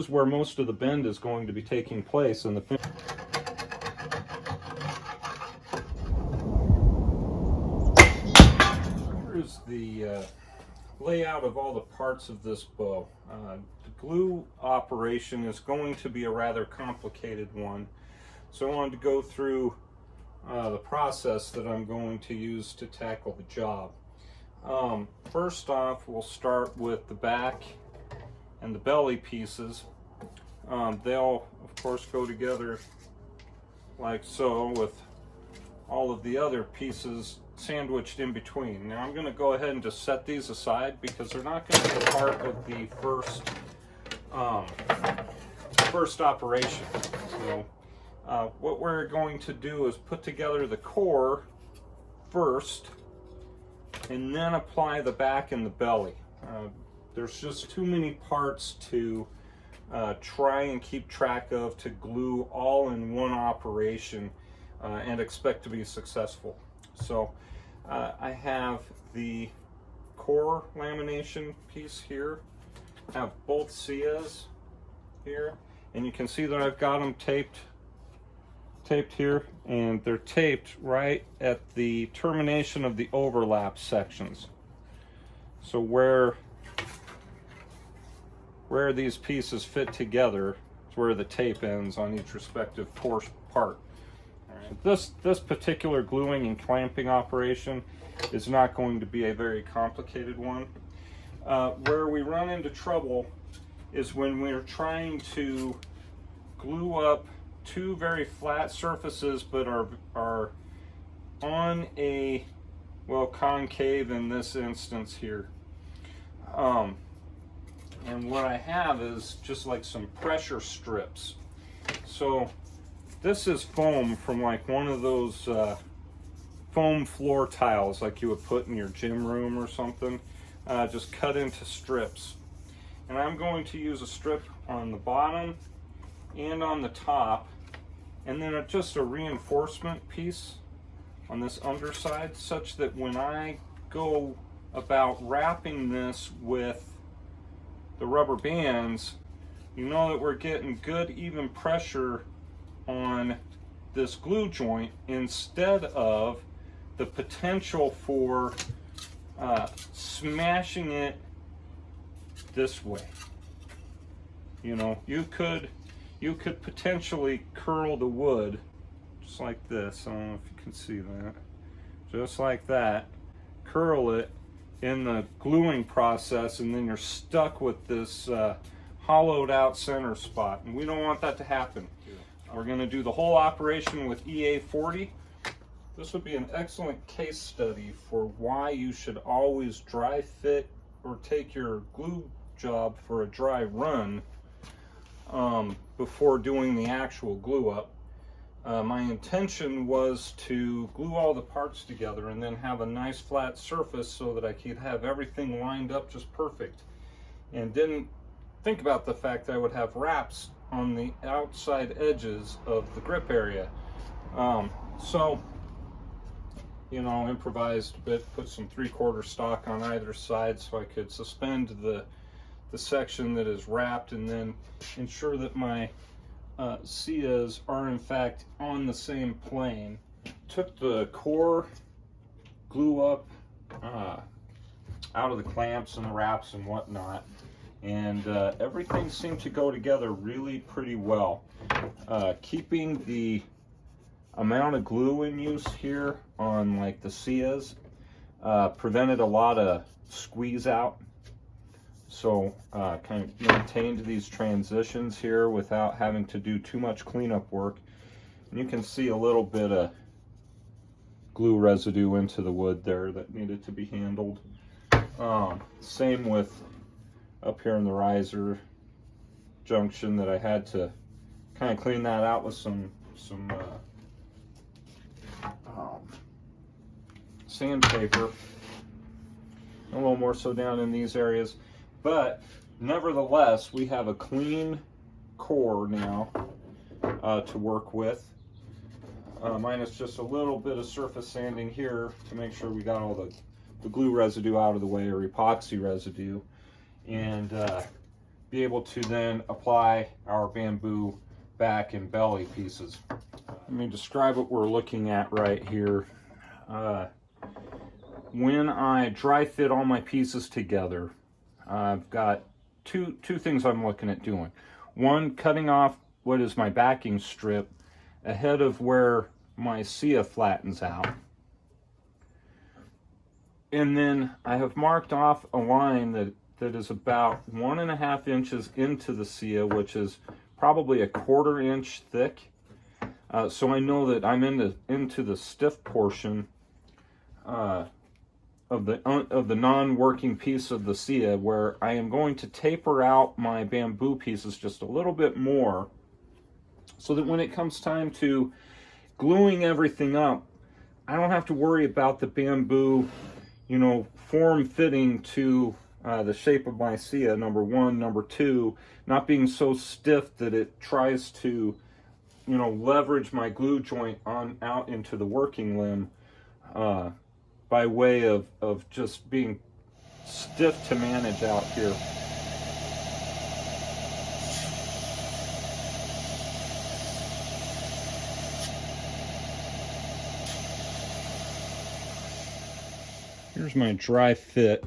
is where most of the bend is going to be taking place in the finish. Here's the layout of all the parts of this bow. The glue operation is going to be a rather complicated one, so I wanted to go through the process that I'm going to use to tackle the job. First off, we'll start with the back and the belly pieces. They'll of course go together like so, with all of the other pieces sandwiched in between. Now I'm going to go ahead and just set these aside because they're not going to be part of the first operation. So what we're going to do is put together the core first and then apply the back and the belly. There's just too many parts to try and keep track of to glue all in one operation and expect to be successful. So I have the core lamination piece here. I have both SIAs here, and you can see that I've got them taped here, and they're taped right at the termination of the overlap sections. So where these pieces fit together is where the tape ends on each respective part. All right. This particular gluing and clamping operation is not going to be a very complicated one. Where we run into trouble is when we're trying to glue up two very flat surfaces but are on a, well, concave in this instance here. And what I have is just like some pressure strips. So this is foam from like one of those foam floor tiles like you would put in your gym room or something, just cut into strips. And I'm going to use a strip on the bottom and on the top, and then just a reinforcement piece on this underside, such that when I go about wrapping this with the rubber bands, you know that we're getting good even pressure on this glue joint instead of the potential for smashing it this way. You know, you could potentially curl the wood just like this. I don't know if you can see that. Just like that. Curl it in the gluing process, and then you're stuck with this hollowed out center spot, and we don't want that to happen. We're going to do the whole operation with EA40. This would be an excellent case study for why you should always dry fit or take your glue job for a dry run before doing the actual glue up. My intention was to glue all the parts together and then have a nice flat surface so that I could have everything lined up just perfect, and didn't think about the fact that I would have wraps on the outside edges of the grip area. So, you know, improvised a bit, put some 3/4 stock on either side so I could suspend the section that is wrapped, and then ensure that my SIAs are in fact on the same plane. Took the core glue up out of the clamps and the wraps and whatnot, and everything seemed to go together really pretty well. Keeping the amount of glue in use here on like the SIAs prevented a lot of squeeze out. So kind of maintained these transitions here without having to do too much cleanup work. And you can see a little bit of glue residue into the wood there that needed to be handled. Same with up here in the riser junction, that I had to kind of clean that out with some sandpaper. A little more so down in these areas. But nevertheless, we have a clean core now to work with, minus just a little bit of surface sanding here to make sure we got all the glue residue out of the way, or epoxy residue. And be able to then apply our bamboo back and belly pieces. Let me describe what we're looking at right here. When I dry fit all my pieces together, I've got two things I'm looking at doing. One, cutting off what is my backing strip ahead of where my SIA flattens out. And then I have marked off a line that is about 1.5 inches into the SIA, which is probably a 1/4 inch thick. So I know that I'm into the stiff portion of the non-working piece of the SIA, where I am going to taper out my bamboo pieces just a little bit more, so that when it comes time to gluing everything up, I don't have to worry about the bamboo, you know, form fitting to the shape of my SIA, number one. Number two, not being so stiff that it tries to, you know, leverage my glue joint on out into the working limb by way of just being stiff to manage out here. Here's my dry fit.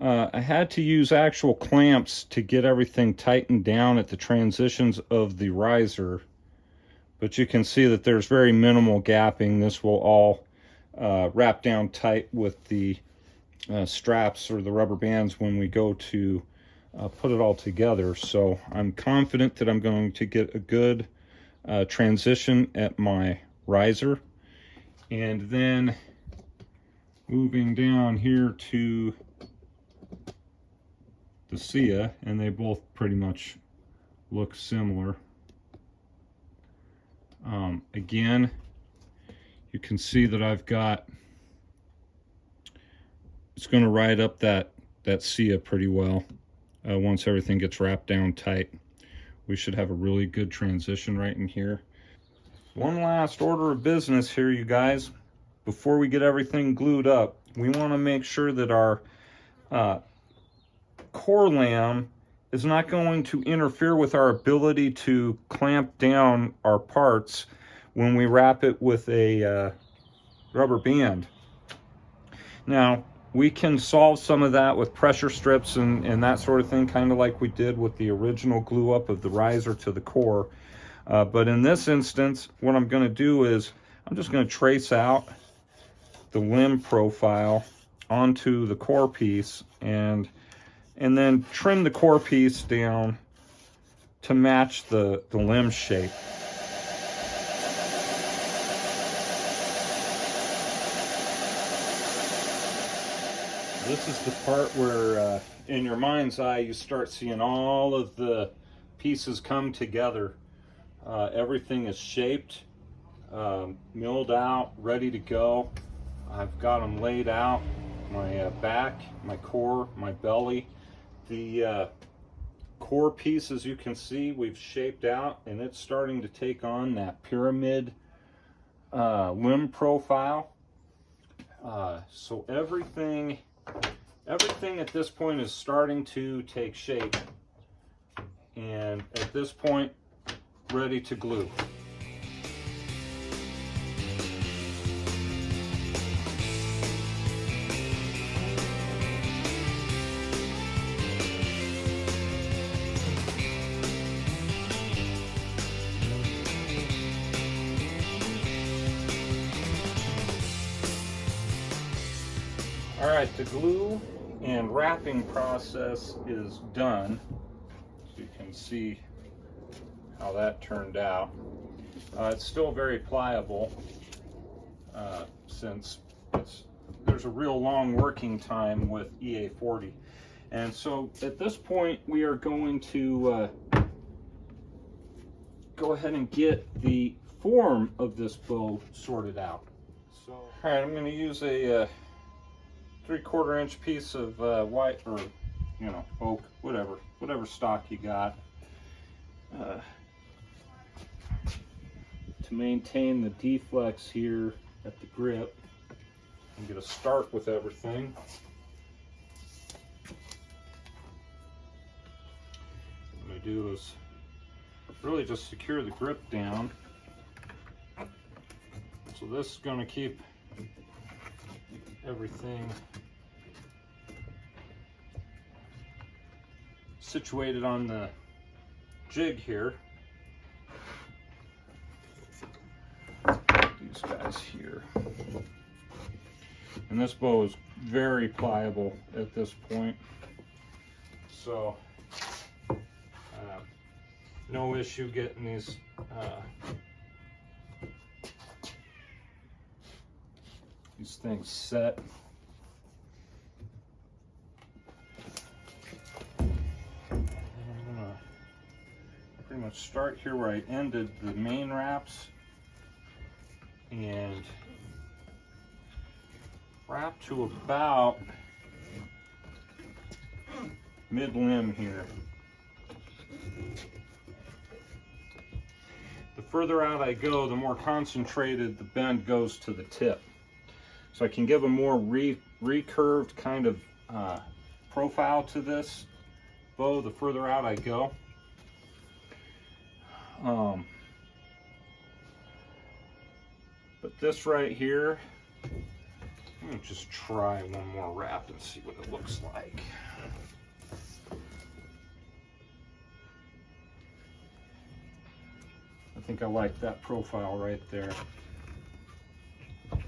I had to use actual clamps to get everything tightened down at the transitions of the riser, but you can see that there's very minimal gapping. This will all wrap down tight with the straps or the rubber bands when we go to put it all together. So I'm confident that I'm going to get a good transition at my riser. And then moving down here to the SIA, and they both pretty much look similar. Again, you can see that I've got, it's going to ride up that SIA pretty well. Once everything gets wrapped down tight, we should have a really good transition right in here. One last order of business here, you guys. Before we get everything glued up, we want to make sure that our core lamb is not going to interfere with our ability to clamp down our parts when we wrap it with a rubber band. Now, we can solve some of that with pressure strips and that sort of thing, kind of like we did with the original glue up of the riser to the core. But in this instance, what I'm going to do is I'm just going to trace out the limb profile onto the core piece and then trim the core piece down to match the limb shape. This is the part where in your mind's eye you start seeing all of the pieces come together. Everything is shaped, milled out, ready to go. I've got them laid out, my back, my core, my belly. The core piece, as you can see, we've shaped out, and it's starting to take on that pyramid limb profile. So everything at this point is starting to take shape, and at this point, ready to glue. All right, the glue and wrapping process is done. So you can see how that turned out. It's still very pliable since there's a real long working time with EA40. And so at this point, we are going to go ahead and get the form of this bow sorted out. So, all right, I'm going to use a 3/4 inch piece of white, or oak, whatever stock you got, to maintain the deflex here at the grip. I'm going to start with everything. do is really just secure the grip down. So this is going to keep everything situated on the jig here. These guys here. And this bow is very pliable at this point. So no issue getting these things set. Pretty much start here where I ended the main wraps and wrap to about mid-limb here. The further out I go, the more concentrated the bend goes to the tip. So I can give a more recurved kind of profile to this bow the further out I go. But this right here, I'm gonna just try one more wrap and see what it looks like. I think I like that profile right there. All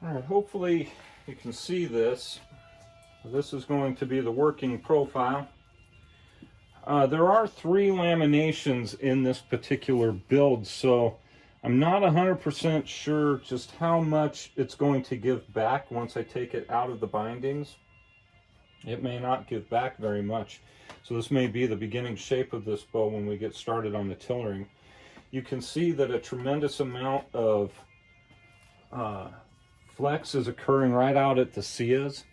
right, hopefully you can see this. This is going to be the working profile. There are 3 laminations in this particular build, so I'm not 100% sure just how much it's going to give back once I take it out of the bindings. It may not give back very much. So this may be the beginning shape of this bow when we get started on the tillering. You can see that a tremendous amount of flex is occurring right out at the Sias,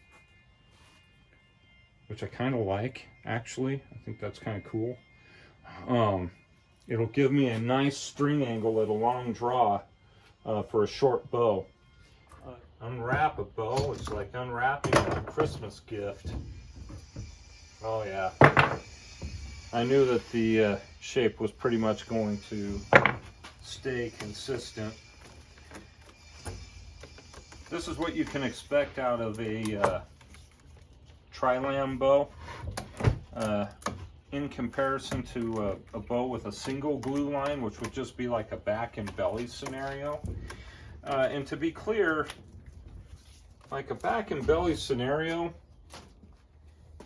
which I kind of like, actually. I think that's kind of cool. It'll give me a nice string angle at a long draw for a short bow. Unwrap a bow, it's like unwrapping a Christmas gift. Oh yeah. I knew that the shape was pretty much going to stay consistent. This is what you can expect out of a tri-lam bow. In comparison to a bow with a single glue line, which would just be like a back and belly scenario. And to be clear, like a back and belly scenario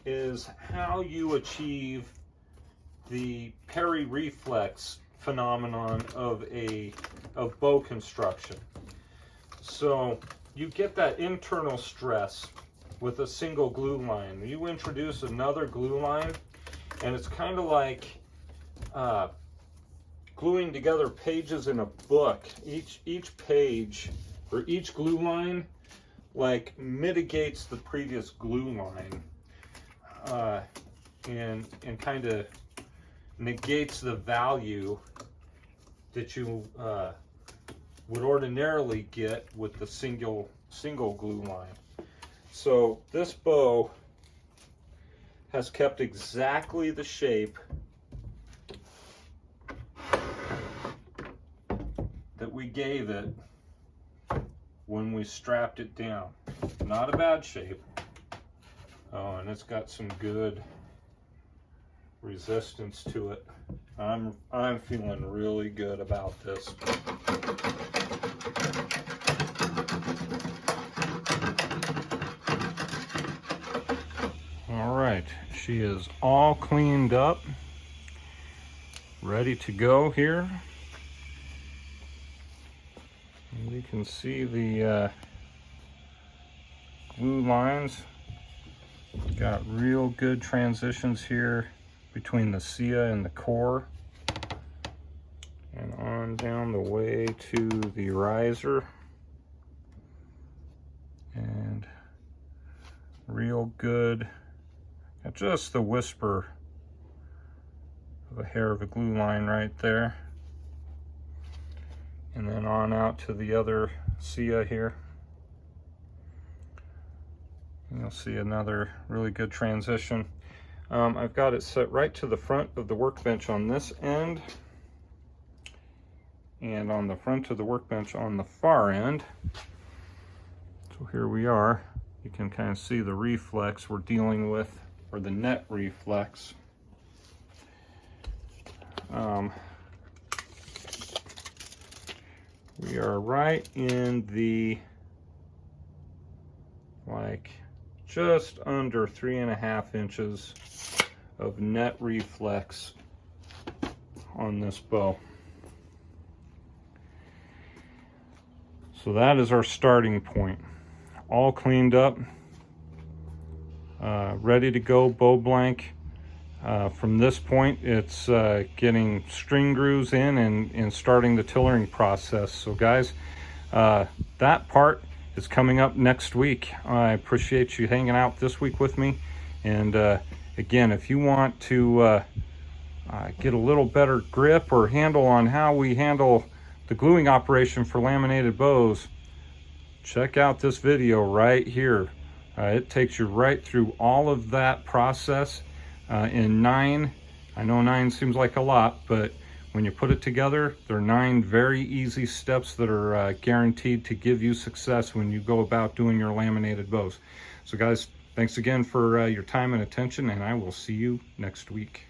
is how you achieve the peri-reflex phenomenon of bow construction. So you get that internal stress with a single glue line. You introduce another glue line, and it's kind of like gluing together pages in a book. Each page or each glue line like mitigates the previous glue line and kind of negates the value that you would ordinarily get with the single glue line. So this bow has kept exactly the shape that we gave it when we strapped it down. Not a bad shape. Oh, and it's got some good resistance to it. I'm feeling really good about this. All right, she is all cleaned up, ready to go here. And you can see the glue lines. Got real good transitions here between the Sia and the core, and on down the way to the riser, and real good, just the whisper of a hair of a glue line right there, and then on out to the other Sia here. You'll see another really good transition. I've got it set right to the front of the workbench on this end, and on the front of the workbench on the far end. So here we are. You can kind of see the reflex we're dealing with, or the net reflex. We are right in the, like, just under 3.5 inches of net reflex on this bow. So that is our starting point. All cleaned up, ready to go, bow blank. From this point, it's getting string grooves in and starting the tillering process. So guys, that part is coming up next week. I appreciate you hanging out this week with me. And again, if you want to get a little better grip or handle on how we handle the gluing operation for laminated bows, check out this video right here. It takes you right through all of that process in 9. I know 9 seems like a lot, but when you put it together, there are 9 very easy steps that are guaranteed to give you success when you go about doing your laminated bows. So guys, thanks again for your time and attention, and I will see you next week.